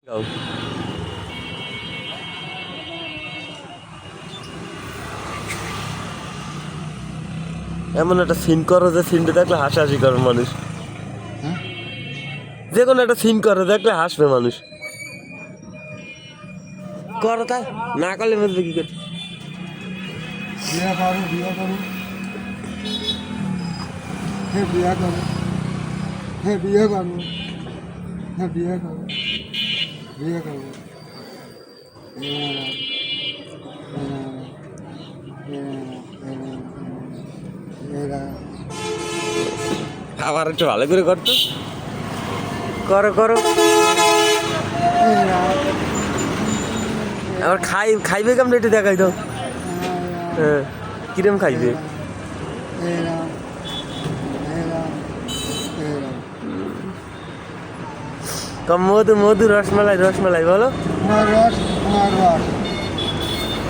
যাও। এমন একটা সিন করো যে সিনটা দেখলে হাসাহাসি করে মানুষ। যে কোনো একটা সিন করো দেখলে হাসবে মানুষ। করো তাই না করলে বুঝবে কি করে। বিয়ে করো বিয়ে করো হে বিয়ে করো হে বিয়ে করো হে বিয়ে করো বিয়ে করো আবার একটু ভালো করে করতো। করো করো। আবার খাইবে কেমন একটু দেখাই দাও। হ্যাঁ কিরম খাইবে? কম মধু মধু রসমালাই রসমালাই বলো। রস তোমার রস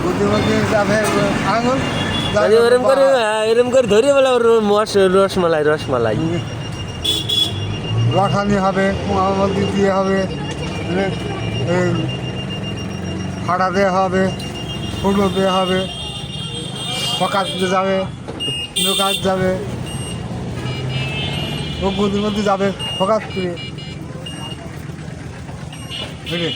বুদ্ধিমতী যাবে আঙুল এরম করে এরম করে ধরে বলে রসমালাই রসমালাই রসানি হবে মহামন্দির দিয়ে হবে ফাটা দেওয়া হবে ফুটো দেওয়া হবে পকাত যাবে নৌকাত যাবে বুদ্ধিমতী যাবে ফকাত করে বুঝলি